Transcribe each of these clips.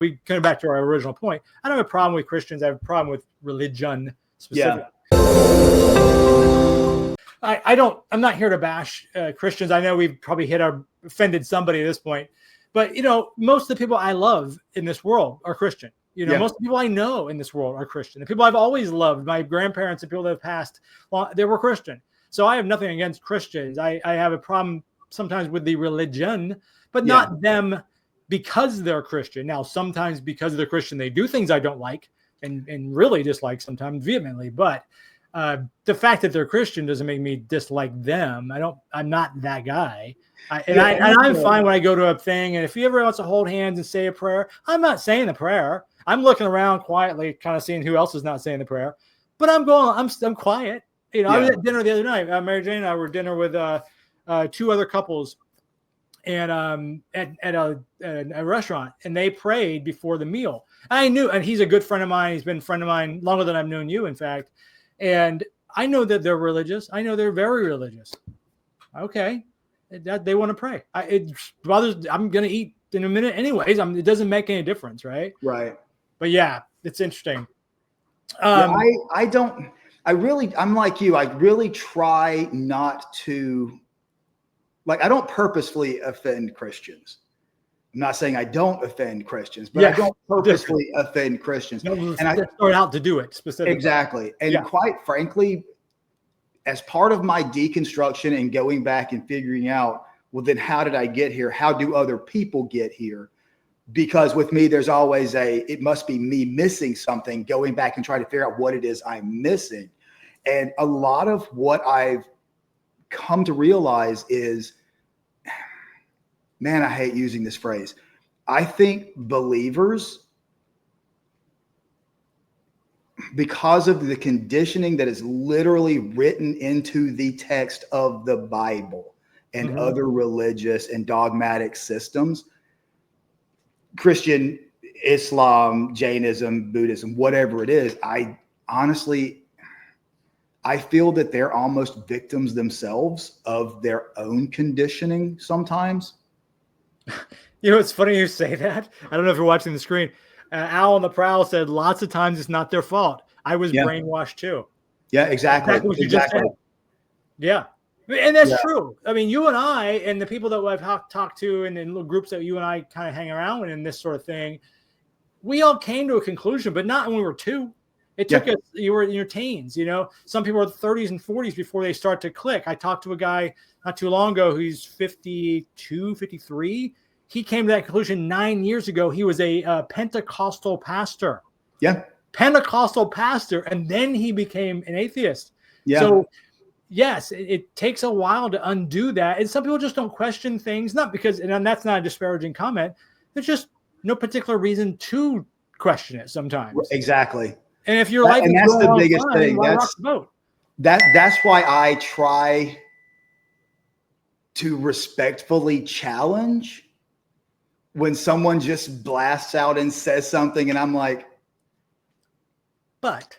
we come back to our original point. I don't have a problem with Christians. I have a problem with religion specifically. I'm not here to bash Christians. I know we've probably offended somebody at this point, but most of the people I love in this world are Christian. Most of the people I know in this world are Christian. The people I've always loved, my grandparents and people that have passed, they were Christian. So I have nothing against Christians. I have a problem sometimes with the religion, but not them because they're Christian. Now, sometimes because they're Christian, they do things I don't like and really dislike, sometimes vehemently. But the fact that they're Christian doesn't make me dislike them. I'm not that guy. I'm fine when I go to a thing. And if he ever wants to hold hands and say a prayer, I'm not saying the prayer. I'm looking around quietly, kind of seeing who else is not saying the prayer. But I'm quiet. I was at dinner the other night. Mary Jane and I were at dinner with two other couples, and at a restaurant, and they prayed before the meal. I knew, and he's a good friend of mine. He's been a friend of mine longer than I've known you, in fact. And I know that they're religious. I know they're very religious. Okay, that they want to pray. It bothers. I'm going to eat in a minute, anyways. It doesn't make any difference, right? Right. But yeah, it's interesting. I'm like you. I really try not to, I don't purposefully offend Christians. I'm not saying I don't offend Christians, but I don't purposely offend Christians. And I start out to do it specifically. Exactly. And quite frankly, as part of my deconstruction and going back and figuring out, well, then how did I get here? How do other people get here? Because with me, there's always it must be me missing something, going back and trying to figure out what it is I'm missing. And a lot of what I've come to realize is, man, I hate using this phrase. I think believers, because of the conditioning that is literally written into the text of the Bible and other religious and dogmatic systems, Christian, Islam, Jainism, Buddhism, whatever it is, I feel that they're almost victims themselves of their own conditioning sometimes. It's funny you say that. I don't know if you're watching the screen. Al on the Prowl said lots of times it's not their fault. I was brainwashed too. Yeah, exactly. What you just said. Yeah. And that's true. I mean, you and I and the people that I've talked to and in little groups that you and I kind of hang around with in this sort of thing, we all came to a conclusion, but not when we were two. It took us, you were in your teens, some people are 30s and 40s before they start to click. I talked to a guy not too long ago who's 52, 53. He came to that conclusion 9 years ago. He was a Pentecostal pastor. Yeah. Pentecostal pastor. And then he became an atheist. Yeah. So yes, it takes a while to undo that. And some people just don't question things, not because, and that's not a disparaging comment. There's just no particular reason to question it sometimes. Exactly. And if you're like, and that's the biggest thing. That's why I try to respectfully challenge when someone just blasts out and says something, and I'm like, but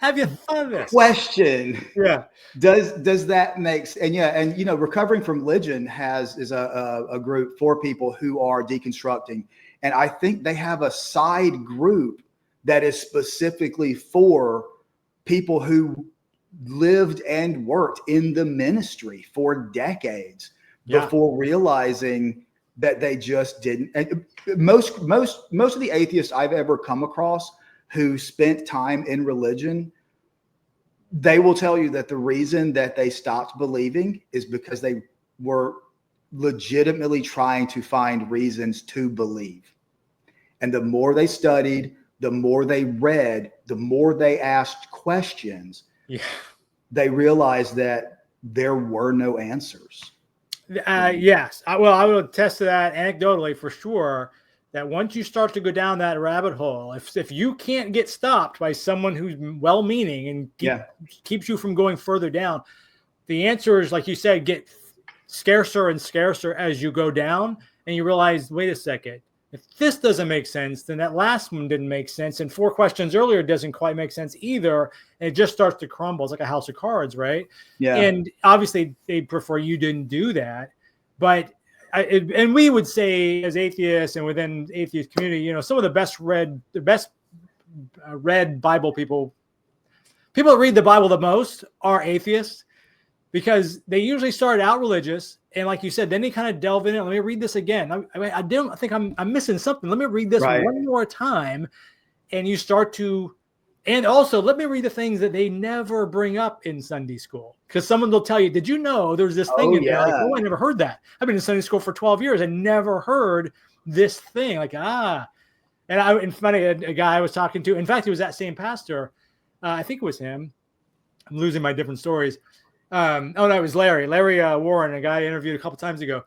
have you thought of this? Question. Yeah. Does that make sense? And Recovering from Religion is a group for people who are deconstructing. And I think they have a side group that is specifically for people who lived and worked in the ministry for decades before realizing that they just didn't. And most of the atheists I've ever come across who spent time in religion, they will tell you that the reason that they stopped believing is because they were legitimately trying to find reasons to believe. And the more they studied, the more they read, the more they asked questions, they realized that there were no answers. Yes. I will attest to that anecdotally for sure, that once you start to go down that rabbit hole, if you can't get stopped by someone who's well-meaning and keeps you from going further down, the answer is, like you said, get scarcer and scarcer as you go down, and you realize, wait a second, if this doesn't make sense, then that last one didn't make sense. And 4 questions earlier doesn't quite make sense either. And it just starts to crumble. It's like a house of cards, right? Yeah. And obviously they prefer you didn't do that. But and we would say as atheists and within the atheist community, some of the best read Bible people that read the Bible the most are atheists, because they usually start out religious. And like you said, then they kind of delve in it. Let me read this again. I don't think I'm missing something. Let me read this one more time. And you start to, and also let me read the things that they never bring up in Sunday school. Because someone will tell you, did you know there's this thing in there? Like, oh, I never heard that. I've been in Sunday school for 12 years and never heard this thing. Like, and funny, a guy I was talking to, in fact, he was that same pastor. I think it was him. I'm losing my different stories. No, it was Larry Warren, a guy I interviewed a couple times ago.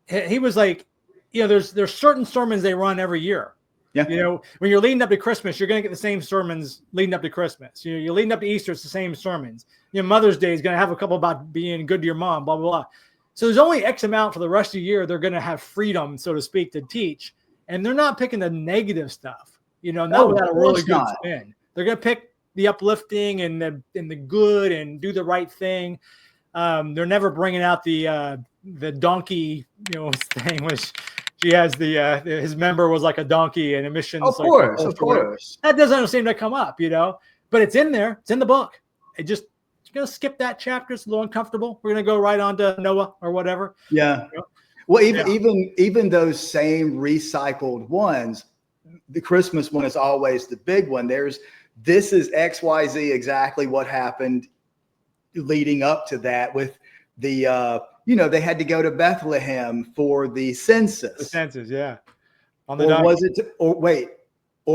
He was like, there's certain sermons they run every year. Yeah. When you're leading up to Christmas, you're going to get the same sermons leading up to Christmas. You're leading up to Easter, it's the same sermons. Mother's Day is going to have a couple about being good to your mom, blah, blah, blah. So there's only X amount for the rest of the year they're going to have freedom, so to speak, to teach. And they're not picking the negative stuff, not without a really good spin. They're going to pick the uplifting and the good and do the right thing. They're never bringing out the donkey, thing, which she has his member was like a donkey and emissions. Of course. That doesn't seem to come up, but it's in there. It's in the book. You're going to skip that chapter. It's a little uncomfortable. We're going to go right on to Noah or whatever. Yeah. Well, even those same recycled ones, the Christmas one is always the big one. This is XYZ, exactly what happened leading up to that with the, they had to go to Bethlehem for the census. The census, yeah. Or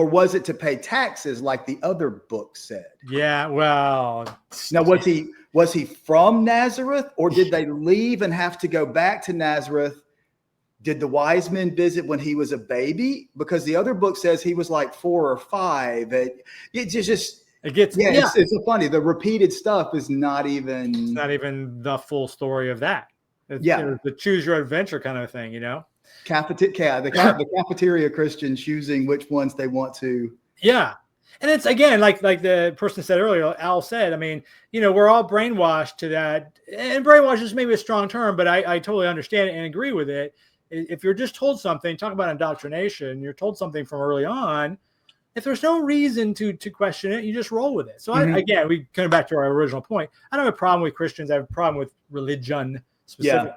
was it to pay taxes like the other book said? Yeah, well. Now, was he from Nazareth, or did they leave and have to go back to Nazareth? Did the wise men visit when he was a baby? Because the other book says he was like 4 or 5. It's so funny. The repeated stuff is not even. It's not even the full story of that. It's, the choose your adventure kind of thing, The cafeteria Christians choosing which ones they want to. Yeah. And it's, again, like the person said earlier, Al said, we're all brainwashed to that. And brainwash is maybe a strong term, but I totally understand it and agree with it. If you're just told something, talk about indoctrination, you're told something from early on, if there's no reason to question it, you just roll with it. So we come back to our original point. I don't have a problem with Christians. I have a problem with religion specifically.